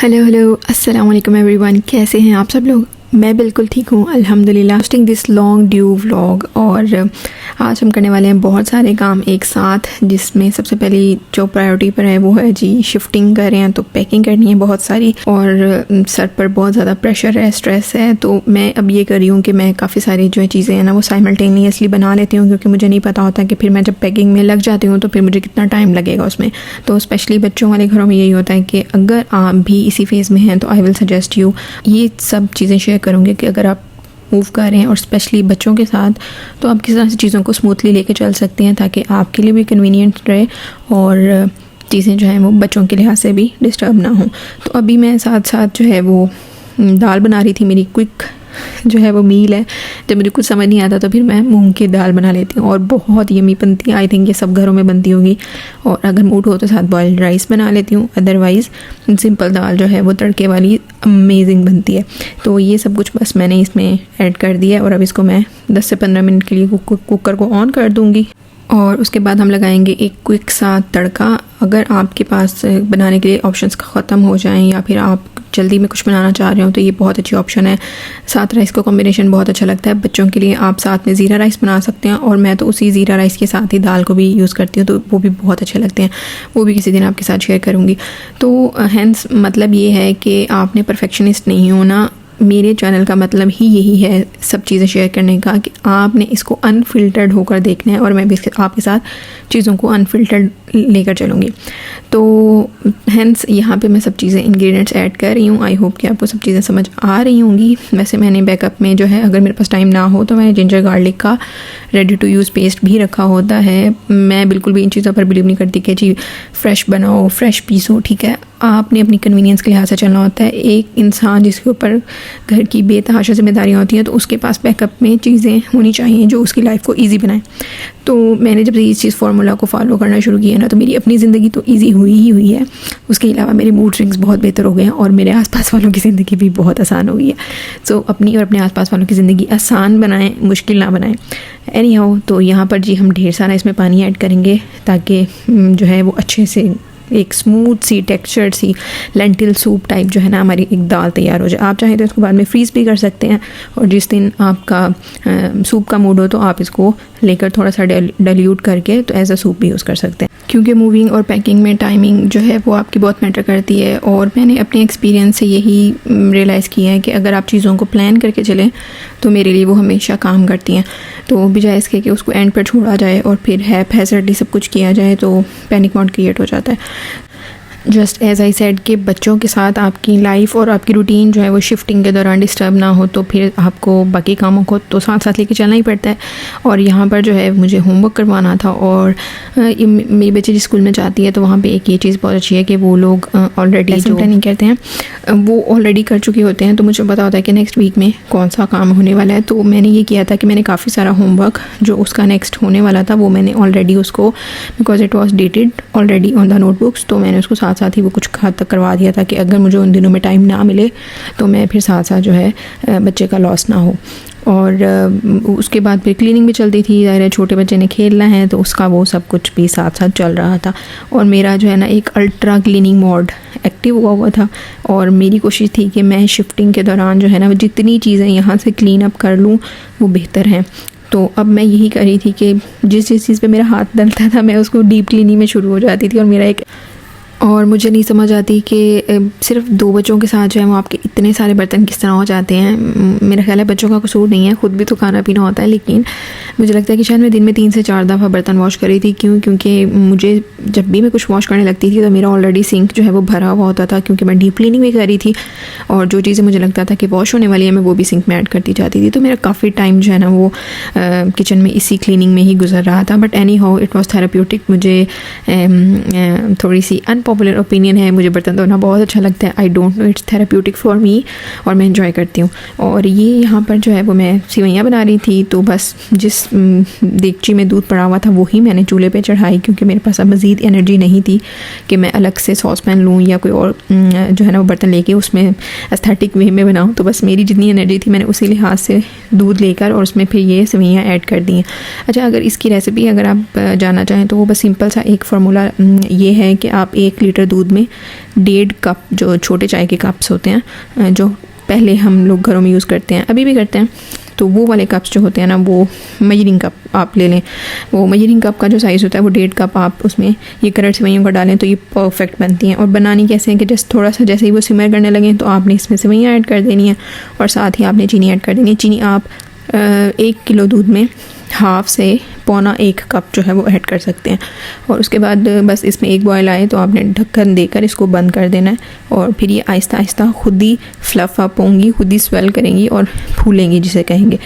Hello अस्सलाम वालेकुम everyone, कैसे हैं आप सब लोग। मैं बिल्कुल ठीक हूँ अल्हम्दुलिल्लाह। Starting this long due vlog और आज हम करने वाले हैं बहुत सारे काम एक साथ, जिसमें सबसे पहली जो प्रायोरिटी पर है वो है जी शिफ्टिंग कर रहे हैं, तो पैकिंग करनी है बहुत सारी और सर पर बहुत ज़्यादा प्रेशर है, स्ट्रेस है। तो मैं अब ये कर रही हूँ कि मैं काफ़ी सारी जो चीज़ें हैं ना वो साइमल्टेनियसली बना लेती हूँ, क्योंकि मुझे नहीं पता होता कि फिर मैं जब पैकिंग में लग जाती हूँ तो फिर मुझे कितना टाइम लगेगा उसमें। तो स्पेशली बच्चों वाले घरों में यही होता है कि अगर आप भी इसी फेज़ में हैं तो आई विल सजेस्ट यू ये सब चीज़ें शेयर करूँगी कि अगर आप मूव कर रहे हैं और स्पेशली बच्चों के साथ, तो आप किस तरह से चीज़ों को स्मूथली लेके चल सकते हैं ताकि आपके लिए भी कन्वीनियंट रहे और चीज़ें जो हैं वो बच्चों के लिहाज से भी डिस्टर्ब ना हो। तो अभी मैं साथ साथ जो है वो दाल बना रही थी। मेरी क्विक जो है वो मील है, जब मुझे कुछ समझ नहीं आता तो फिर मैं मूंग की दाल बना लेती हूँ और बहुत यमी बनती है। आई थिंक ये सब घरों में बनती होगी। और अगर मूड हो तो साथ बॉइल्ड राइस बना लेती हूँ, अदरवाइज़ सिंपल दाल जो है वो तड़के वाली अमेजिंग बनती है। तो ये सब कुछ बस मैंने इसमें ऐड कर दिया है और अब इसको मैं 10 से 15 मिनट के लिए कुकर को ऑन कर दूँगी और उसके बाद हम लगाएंगे एक क्विक सा तड़का। अगर आपके पास बनाने के लिए ऑप्शंस ख़त्म हो जाएं या फिर आप जल्दी में कुछ बनाना चाह रहे हो तो ये बहुत अच्छी ऑप्शन है। साथ राइस का कॉम्बिनेशन बहुत अच्छा लगता है। बच्चों के लिए आप साथ में ज़ीरा राइस बना सकते हैं और मैं तो उसी ज़ीरा राइस के साथ ही दाल को भी यूज़ करती हूँ, तो वो भी बहुत अच्छे लगते हैं। वो भी किसी दिन आपके साथ शेयर करूँगी। तो हैंस मतलब ये है कि आपने परफेक्शनिस्ट नहीं होना। मेरे चैनल का मतलब ही यही है सब चीज़ें शेयर करने का कि आपने इसको अनफिल्टर्ड होकर देखना है और मैं भी आपके साथ चीज़ों को अनफिल्टर्ड लेकर चलूँगी। तो हैंस यहाँ पे मैं सब चीज़ें इंग्रेडिएंट्स ऐड कर रही हूँ। आई होप कि आपको सब चीज़ें समझ आ रही होंगी। वैसे मैंने बैकअप में जो है, अगर मेरे पास टाइम ना हो तो मैंने जिंजर गार्लिक का रेडी टू यूज़ पेस्ट भी रखा होता है। मैं बिल्कुल भी इन चीज़ों पर बिलीव नहीं करती कि जी फ्रेश बनाओ फ्रेश पीसो। ठीक है, आपने अपनी कन्वीनियंस के लिहाज से चलना होता है। एक इंसान जिसके ऊपर घर की बेतहाशा जिम्मेदारियाँ होती हैं तो उसके पास बैकअप में चीज़ें होनी चाहिए जो उसकी लाइफ को ईजी बनाएं। तो मैंने जब इस चीज़ फार्मूला को फॉलो करना शुरू किया ना, तो मेरी अपनी ज़िंदगी तो ईजी हुई है। उसके अलावा मेरे मूड स्विंग्स बहुत बेहतर हो गए हैं और मेरे आसपास वालों की ज़िंदगी भी बहुत आसान हो गई है। सो अपनी और अपने आसपास वालों की ज़िंदगी आसान बनाएं, मुश्किल ना बनाएं। एनी हाउ, तो यहाँ पर जी हम ढेर सारा इसमें पानी ऐड करेंगे ताकि जो है वो अच्छे से एक स्मूथ सी टेक्सचर्ड सी लेंटिल सूप टाइप जो है ना हमारी एक दाल तैयार हो जाए। आप चाहें तो इसको बाद में फ्रीज़ भी कर सकते हैं और जिस दिन आपका सूप का मूड हो तो आप इसको लेकर थोड़ा सा डाइल्यूट करके तो एज अ सूप भी यूज़ कर सकते हैं, क्योंकि मूविंग और पैकिंग में टाइमिंग जो है वो आपकी बहुत मैटर करती है। और मैंने अपने एक्सपीरियंस से यही रियलाइज़ किया है कि अगर आप चीज़ों को प्लान करके चलें तो मेरे लिए वो हमेशा काम करती हैं। तो बजाय इसके कि उसको एंड पर छोड़ा जाए और फिर हैज़र्डली सब कुछ किया जाए तो पैनिक मोड क्रिएट हो जाता है। जस्ट एज आई सेड कि बच्चों के साथ आपकी लाइफ और आपकी रूटीन जो है वो शिफ्टिंग के दौरान डिस्टर्ब ना हो, तो फिर आपको बाकी कामों को तो साथ साथ लेके चलना ही पड़ता है। और यहाँ पर जो है मुझे होमवर्क करवाना था और मेरी बच्ची जिस स्कूल में जाती है तो वहाँ पे एक ये चीज़ बहुत अच्छी है कि वो लोग ऑलरेडी जो प्लानिंग करते हैं वो ऑलरेडी कर चुके होते हैं। तो मुझे पता होता है कि नेक्स्ट वीक में कौन सा काम होने वाला है। तो मैंने ये किया था कि मैंने काफ़ी सारा होमवर्क जो उसका नेक्स्ट होने वाला था वो मैंने ऑलरेडी उसको, because it was dated already on the notebooks, तो मैंने उसको साथ साथ ही वो कुछ हद तक करवा दिया था कि अगर मुझे उन दिनों में टाइम ना मिले तो मैं फिर साथ साथ जो है बच्चे का लॉस ना हो। और उसके बाद फिर क्लीनिंग भी चलती थी। ज़ाहिर है छोटे बच्चे ने खेलना है तो उसका वो सब कुछ भी साथ साथ चल रहा था और मेरा जो है ना एक अल्ट्रा क्लीनिंग मोड एक्टिव हुआ था। और मेरी कोशिश थी कि मैं शिफ्टिंग के दौरान जो है ना जितनी चीज़ें यहाँ से क्लीन अप कर लूँ वो बेहतर हैं। तो अब मैं यही कर रही थी कि जिस चीज़ पे मेरा हाथ डलता था मैं उसको डीप क्लीनिंग में शुरू हो जाती थी। और मुझे नहीं समझ आती कि सिर्फ 2 बच्चों के साथ जो है वो आपके इतने सारे बर्तन किस तरह हो जाते हैं। मेरा ख्याल है बच्चों का कसूर नहीं है, खुद भी तो खाना पीना होता है, लेकिन मुझे लगता है कि शायद मैं दिन में 3 से 4 दफ़ा बर्तन वॉश कर रही थी। क्योंकि मुझे जब भी मैं कुछ वॉश करने लगती थी तो मेरा ऑलरेडी सिंक जो है वो भरा हुआ होता था, क्योंकि मैं डीप क्लीनिंग भी कर रही थी और जो चीज़ें मुझे लगता था कि वॉश होने वाली है मैं वो भी सिंक में ऐड करती जाती थी। तो मेरा काफ़ी टाइम जो है ना वो किचन में इसी क्लीनिंग में ही गुजर रहा था। But any how it was therapeutic. मुझे थोड़ी सी पॉपुलर ओपिनियन है, मुझे बर्तन धोना बहुत अच्छा लगता है। I don't know, it's therapeutic for me और मैं एंजॉय करती हूँ। और ये यहाँ पर जो है वो मैं सेवइयाँ बना रही थी, तो बस जिस देगची में दूध पड़ा हुआ था वही मैंने चूल्हे पे चढ़ाई, क्योंकि मेरे पास अब मज़ीद एनर्जी नहीं थी कि मैं अलग से सॉस पैन लूँ या कोई और जो है ना वो बर्तन लेके उसमें एस्थेटिक वे में बनाऊँ। तो बस मेरी जितनी एनर्जी थी मैंने उसी लिहाज से दूध लेकर और उसमें फिर ये सेवइयाँ ऐड कर दी हैं। अच्छा, अगर इसकी रेसिपी अगर आप जानना चाहें तो वो बस सिंपल सा एक फार्मूला ये है कि आप 1 1 लीटर दूध में 1.5 कप जो छोटे चाय के कप्स होते हैं, जो पहले हम लोग घरों में यूज़ करते हैं, अभी भी करते हैं, तो वो वाले कप्स जो होते हैं ना, वो मेजरिंग कप आप ले लें। वो मेजरिंग कप का जो साइज़ होता है वो 1.5 कप आप उसमें ये करड़ सेवइयों का डालें तो ये परफेक्ट बनती हैं। और बनानी कैसे है कि जस्ट थोड़ा सा जैसे ही वो सिमर करने लगें तो आपने इसमें सेवइयाँ ऐड कर देनी है और साथ ही आपने चीनी ऐड कर देनी है। चीनी आप 1 किलो दूध में 1/2 से 1.25 कप जो है वो ऐड कर सकते हैं। और उसके बाद बस इसमें एक बॉयल आए तो आपने ढक्कन देकर इसको बंद कर देना है और फिर ये आहिस्ता आहिस्ता खुद ही फ्लफ़ अप होंगी, खुद ही स्वेल करेंगी और फूलेंगी जिसे कहेंगे।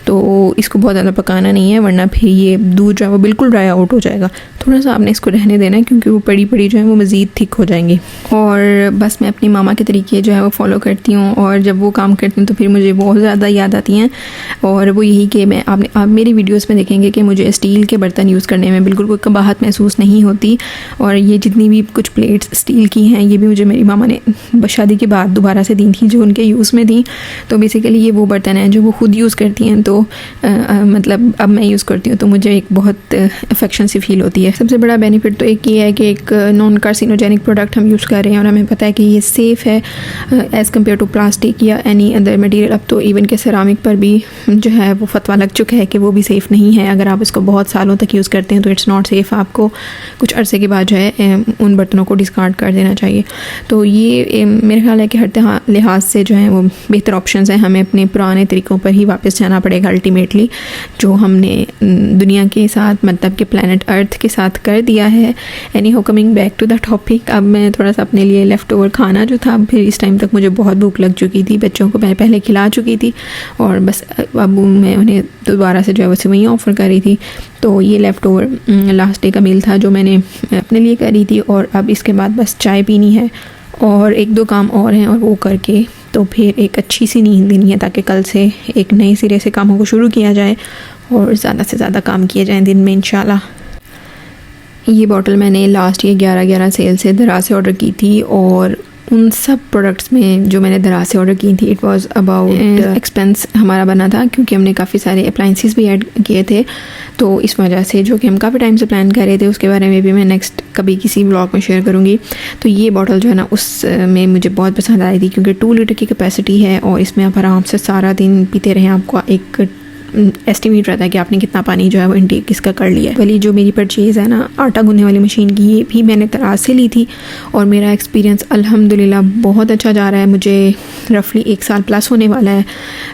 तो इसको बहुत ज़्यादा पकाना नहीं है, वरना फिर ये दूध जो है वो बिल्कुल ड्राई आउट हो जाएगा। थोड़ा सा आपने इसको रहने देना है क्योंकि वो पड़ी पड़ी जो है वो मज़ीद थिक हो जाएंगी। और बस मैं अपनी मामा के तरीके जो है वो फॉलो करती हूँ और जब वो काम करती हूँ तो फिर मुझे बहुत ज़्यादा याद आती हैं। और वो यही कि मैं आप मेरी वीडियोज़ में देखेंगे कि मुझे स्टील के बर्तन यूज़ करने में बिल्कुल कोई कबाहत महसूस नहीं होती। और ये जितनी भी कुछ प्लेट्स स्टील की हैं ये भी मुझे मेरी मामा ने शादी के बाद दोबारा से दी थी, जो उनके यूज़ में थी। तो बेसिकली ये वो बर्तन हैं जो वो खुद यूज़ करती हैं, तो मतलब अब मैं यूज़ करती हूँ तो मुझे एक बहुत अफेक्शन सी फील होती है। सबसे बड़ा बेनिफिट तो एक ये है कि एक नॉन कार्सिनोजेनिक प्रोडक्ट हम यूज़ कर रहे हैं और हमें पता है कि ये सेफ़ है एज़ कम्पेयर टू प्लास्टिक या एनी अदर मटेरियल। अब तो इवन के सेरामिक पर भी जो है वो फतवा लग चुका है कि वो भी सेफ़ नहीं है। अगर आप इसको बहुत सालों तक यूज़ करते हैं तो इट्स नॉट सेफ़, आपको कुछ अरसे के बाद जो है उन बर्तनों को डिस्कार्ड कर देना चाहिए। तो ये मेरे ख्याल है कि हर लिहाज से जो है वो बेहतर ऑप्शंस हैं। हमें अपने पुराने तरीक़ों पर ही वापस जाना पड़ेगा अल्टीमेटली, जो हमने दुनिया के साथ मतलब कि प्लैनेट अर्थ के साथ कर दिया है। Anyhow coming back to the topic, अब मैं थोड़ा सा अपने लिए लेफ़्ट ओवर खाना जो था, फिर इस टाइम तक मुझे बहुत भूख लग चुकी थी, बच्चों को मैं पहले खिला चुकी थी और बस अब मैं उन्हें दोबारा से जो है वो सेवइयाँ ऑफ़र कर रही थी। तो ये लेफ़्ट ओवर लास्ट डे का मील था जो मैंने अपने लिए करी थी। और अब इसके बाद बस चाय पीनी है और 1-2 काम और हैं और वो करके तो फिर एक अच्छी सी नींद लेनी है ताकि कल से एक नए सिरे से कामों को शुरू किया जाए और ज़्यादा से ज़्यादा काम किए जाएँ दिन में इंशाल्लाह। ये बॉटल मैंने लास्ट ईयर 11/11 सेल से दराज से ऑर्डर की थी और उन सब प्रोडक्ट्स में जो मैंने दराज से ऑर्डर की थी इट वाज अबाउट एक्सपेंस हमारा बना था क्योंकि हमने काफ़ी सारे अप्लाइंसेस भी ऐड किए थे। तो इस वजह से जो कि हम काफ़ी टाइम से प्लान कर रहे थे उसके बारे में भी मैं नेक्स्ट कभी किसी ब्लॉग में शेयर करूँगी। तो ये बॉटल जो है ना उसमें मुझे बहुत पसंद आई थी क्योंकि 2 लीटर की कैपेसिटी है और इसमें आप आराम से सारा दिन पीते रहें। आपको एक एस्टिमेट रहता है कि आपने कितना पानी जो है वो इनटेक किसका कर लिया है। वाली जो मेरी परचेज़ है ना आटा गूंदने वाली मशीन की, ये भी मैंने दराज से ली थी और मेरा एक्सपीरियंस अल्हम्दुलिल्लाह बहुत अच्छा जा रहा है। मुझे रफली 1 साल प्लस होने वाला है।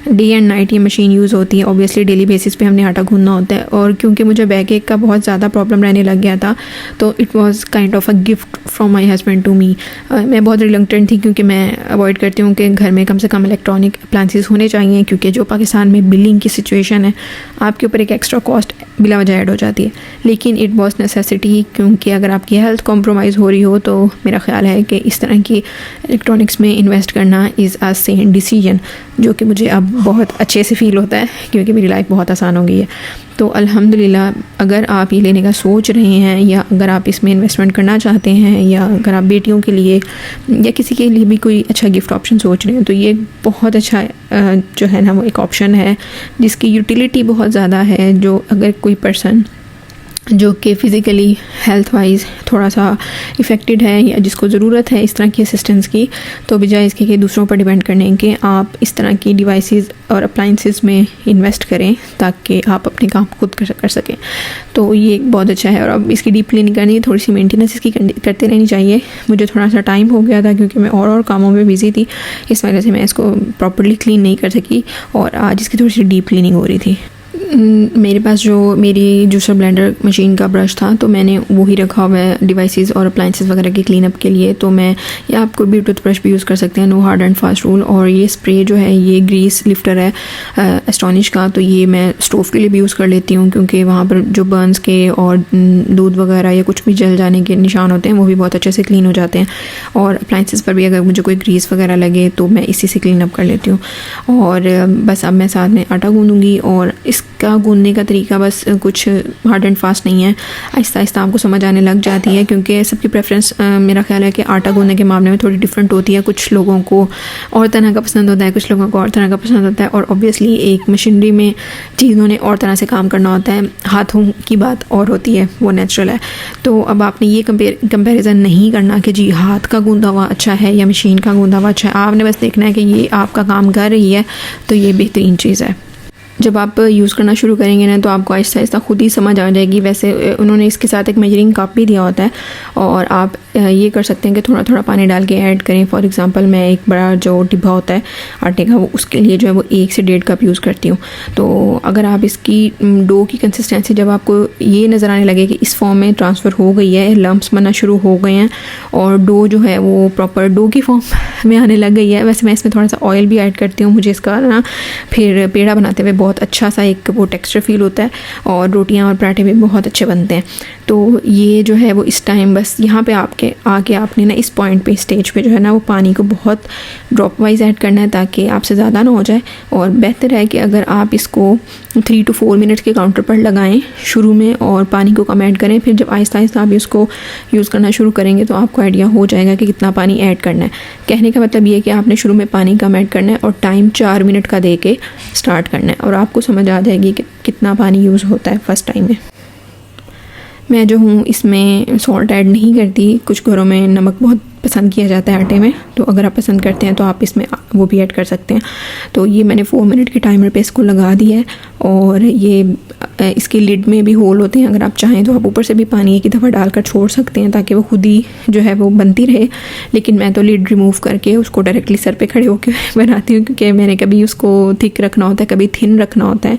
डे एंड नाइट ये मशीन यूज़ होती है। ऑब्वियसली डेली बेसिस पे हमने आटा गूंदना होता है और क्योंकि मुझे बैक एक का बहुत ज़्यादा प्रॉब्लम रहने लग गया था तो it was kind of a gift from my husband to me. मैं बहुत रिलक्टेंट थी क्योंकि मैं अवॉइड करती हूँ कि घर में कम से कम इलेक्ट्रॉनिक अप्लाइंसेस होने चाहिए क्योंकि जो पाकिस्तान में बिलिंग की सिचुएशन है आपके ऊपर एक एक्स्ट्रा कॉस्ट बिला वजह ऐड हो जाती है। लेकिन इट वॉज नेसेसिटी क्योंकि अगर आपकी हेल्थ कॉम्प्रोमाइज़ हो रही हो तो मेरा ख्याल है कि इस तरह की इलेक्ट्रॉनिक्स में इन्वेस्ट करना इज़ अ सेन डिसीजन, जो कि मुझे अब बहुत अच्छे से फ़ील होता है क्योंकि मेरी लाइफ बहुत आसान हो गई है। तो अल्हम्दुलिल्लाह अगर आप ये लेने का सोच रहे हैं या अगर आप इसमें इन्वेस्टमेंट करना चाहते हैं या अगर आप बेटियों के लिए या किसी के लिए भी कोई अच्छा गिफ्ट ऑप्शन सोच रहे हैं तो ये बहुत अच्छा जो है ना वो एक ऑप्शन है जिसकी यूटिलिटी बहुत ज़्यादा है। जो अगर कोई पर्सन जो कि फ़िज़िकली हेल्थ वाइज थोड़ा सा इफ़ेक्टेड है या जिसको ज़रूरत है इस तरह की असिस्टेंस की, तो बजाय इसके कि दूसरों पर डिपेंड करने के आप इस तरह की डिवाइसेस और अप्लाइंसेस में इन्वेस्ट करें ताकि आप अपने काम खुद कर सकें। तो ये बहुत अच्छा है और अब इसकी डीप क्लीनिंग करनी है, थोड़ी सी मेंटेनेंस इसकी करते रहनी चाहिए। मुझे थोड़ा सा टाइम हो गया था क्योंकि मैं और कामों में बिज़ी थी, इस वजह से मैं इसको प्रॉपर्ली क्लीन नहीं कर सकी और आज इसकी थोड़ी सी डीप क्लीनिंग हो रही थी। मेरे पास जो मेरी जूसर ब्लेंडर मशीन का ब्रश था तो मैंने वो ही रखा हुआ है डिवाइसेस और अप्लाइंसेस वगैरह के क्लीन अप के लिए। तो मैं या आप कोई भी टूथब्रश भी यूज़ कर सकते हैं, no hard and fast rule. और ये स्प्रे जो है ये ग्रीस लिफ्टर है एस्टोनिश का, तो ये मैं स्टोव के लिए भी यूज़ कर लेती हूँ क्योंकि वहाँ पर जो बर्न्स के और दूध वगैरह या कुछ भी जल जाने के निशान होते हैं वो भी बहुत अच्छे से क्लीन हो जाते हैं। और अप्लाइंसेस पर भी अगर मुझे कोई ग्रीस वगैरह लगे तो मैं इसी से क्लीन अप कर लेती हूँ। और बस अब मैं साथ में आटा गूंदूँगी और इस का गूंदने का तरीका बस कुछ हार्ड एंड फास्ट नहीं है, आहिस्ता आहिस्ता आपको समझ आने लग जाती है, क्योंकि सबकी प्रेफरेंस मेरा ख्याल है कि आटा गूंदने के मामले में थोड़ी डिफरेंट होती है। कुछ लोगों को और तरह का पसंद होता है, कुछ लोगों को और तरह का पसंद होता है, और ऑब्वियसली एक मशीनरी में चीज़ों ने और तरह से काम करना होता है, हाथों की बात और होती है, वो नेचुरल है। तो अब आपने ये कंपैरिजन नहीं करना कि जी हाथ का गूंदा हुआ अच्छा है या मशीन का गूंदा हुआ अच्छा है। आपने बस देखना है कि ये आपका काम कर रही है तो ये बेहतरीन चीज़ है। जब आप यूज़ करना शुरू करेंगे ना तो आपको आहिस्ता आहिस्ता खुद ही समझ आ जाएगी। वैसे उन्होंने इसके साथ एक मेजरिंग कप भी दिया होता है, और आप ये कर सकते हैं कि थोड़ा थोड़ा पानी डाल के ऐड करें। फॉर एग्जांपल मैं एक बड़ा जो डिब्बा होता है आटे का, वो उसके लिए जो है वो 1 से 1.5 कप यूज़ करती हूँ। तो अगर आप इसकी डो की कंसिस्टेंसी जब आपको ये नज़र आने लगे कि इस फॉर्म में ट्रांसफ़र हो गई है, लम्प्स बनना शुरू हो गए हैं और डो जो है वो प्रॉपर डो की फॉर्म में आने लग गई है। वैसे मैं इसमें थोड़ा सा ऑयल भी ऐड करती हूँ, मुझे इसका ना फिर पेड़ा बनाते हुए बहुत अच्छा सा एक वो टेक्सचर फील होता है, और रोटियां और पराठे भी बहुत अच्छे बनते हैं। तो ये जो है वो इस टाइम बस यहाँ पे आके आपने ना इस पॉइंट पे, स्टेज पे जो है ना वो पानी को बहुत ड्रॉप वाइज ऐड करना है, ताकि आपसे ज़्यादा ना हो जाए। और बेहतर है कि अगर आप इसको 3 to 4 मिनट के काउंटर पर लगाएं शुरू में, और पानी को कम ऐड करें। फिर जब आहिस्ता आहिस्ता आप इसको यूज़ करना शुरू करेंगे तो आपको आइडिया हो जाएगा कि कितना पानी ऐड करना है। कहने का मतलब ये है कि आपने शुरू में पानी कम ऐड करना है और टाइम 4 मिनट का दे के स्टार्ट करना है, और आपको समझ आ जाएगी कि कितना पानी यूज़ होता है फर्स्ट टाइम में। मैं जो हूँ इसमें सॉल्ट ऐड नहीं करती। कुछ घरों में नमक बहुत पसंद किया जाता है आटे में, तो अगर आप पसंद करते हैं तो आप इसमें वो भी ऐड कर सकते हैं। तो ये मैंने 4 मिनट के टाइमर पे इसको लगा दिया है, और ये इसकी लिड में भी होल होते हैं। अगर आप चाहें तो आप ऊपर से भी पानी एक ही दफ़ा डालकर छोड़ सकते हैं, ताकि वो खुद ही जो है वो बनती रहे। लेकिन मैं तो लिड रिमूव करके उसको डायरेक्टली सर पे खड़े होकर बनाती हूँ, क्योंकि मैंने कभी उसको थिक रखना होता है, कभी थिन रखना होता है।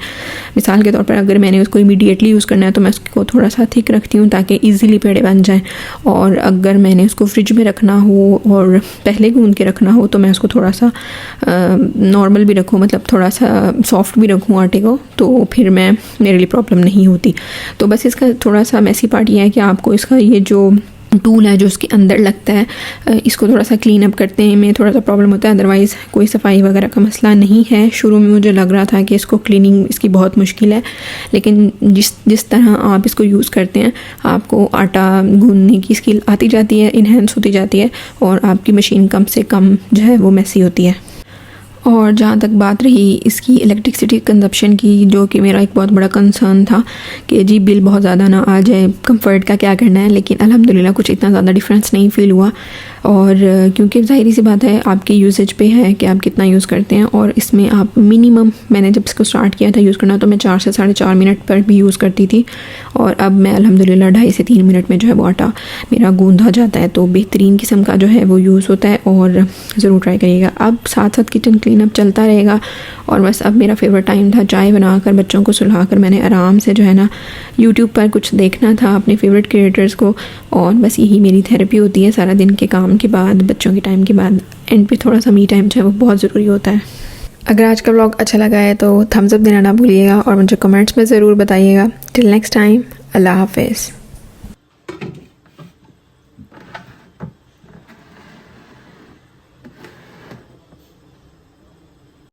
मिसाल के तौर पर अगर मैंने उसको इमीडिएटली यूज़ करना है तो मैं उसको थोड़ा सा थिक रखती हूँ, ताकि ईज़िली पेड़े बन जाएँ। और अगर मैंने उसको फ्रिज में रखना हो और पहले गूंद के रखना हो तो मैं उसको थोड़ा सा नॉर्मल भी रखूँ, मतलब थोड़ा सा सॉफ्ट भी रखूँ आटे को, तो फिर मेरे लिए प्रॉब्लम नहीं होती। तो बस इसका थोड़ा सा मैसी पार्ट ये है कि आपको इसका ये जो टूल है जो उसके अंदर लगता है, इसको थोड़ा सा क्लीन अप करते हैं में थोड़ा सा प्रॉब्लम होता है। अदरवाइज़ कोई सफाई वगैरह का मसला नहीं है। शुरू में मुझे लग रहा था कि इसको क्लीनिंग इसकी बहुत मुश्किल है, लेकिन जिस तरह आप इसको यूज़ करते हैं आपको आटा गूंदने की स्किल आती जाती है, इन्हेंस होती जाती है, और आपकी मशीन कम से कम जो है वो मैसी होती है। और जहाँ तक बात रही इसकी इलेक्ट्रिसिटी कंजप्शन की, जो कि मेरा एक बहुत बड़ा कंसर्न था कि जी बिल बहुत ज़्यादा ना आ जाए, कंफर्ट का क्या करना है, लेकिन अल्हम्दुलिल्लाह कुछ इतना ज़्यादा डिफरेंस नहीं फ़ील हुआ। और क्योंकि ज़ाहिर सी बात है आपकी यूसेज पे है कि आप कितना यूज़ करते हैं, और इसमें आप मिनिमम, मैंने जब इसको स्टार्ट किया था यूज़ करना तो मैं 4 से 4.5 मिनट पर भी यूज़ करती थी, और अब मैं अल्हम्दुलिल्लाह 2.5 से 3 मिनट में जो है वो आटा मेरा गूंदा जाता है। तो बेहतरीन किस्म का जो है वो यूज़ होता है, और ज़रूर ट्राई करिएगा। अब साथ साथ किचन क्लीनअप चलता रहेगा, और बस अब मेरा फेवरेट टाइम था चाय बनाकर बच्चों को सुलाकर मैंने आराम से जो है ना यूट्यूब पर कुछ देखना था अपने फेवरेट क्रिएटर्स को, और बस यही मेरी थेरेपी होती है सारा दिन के काम के बाद, बच्चों के टाइम के बाद। एंड पे थोड़ा सा मी टाइम जो है वो बहुत ज़रूरी होता है। अगर आज का व्लॉग अच्छा लगा है तो थम्स अप देना ना भूलिएगा, और मुझे कमेंट्स में ज़रूर बताइएगा। टिल नेक्स्ट टाइम, अल्लाह हाफिज़।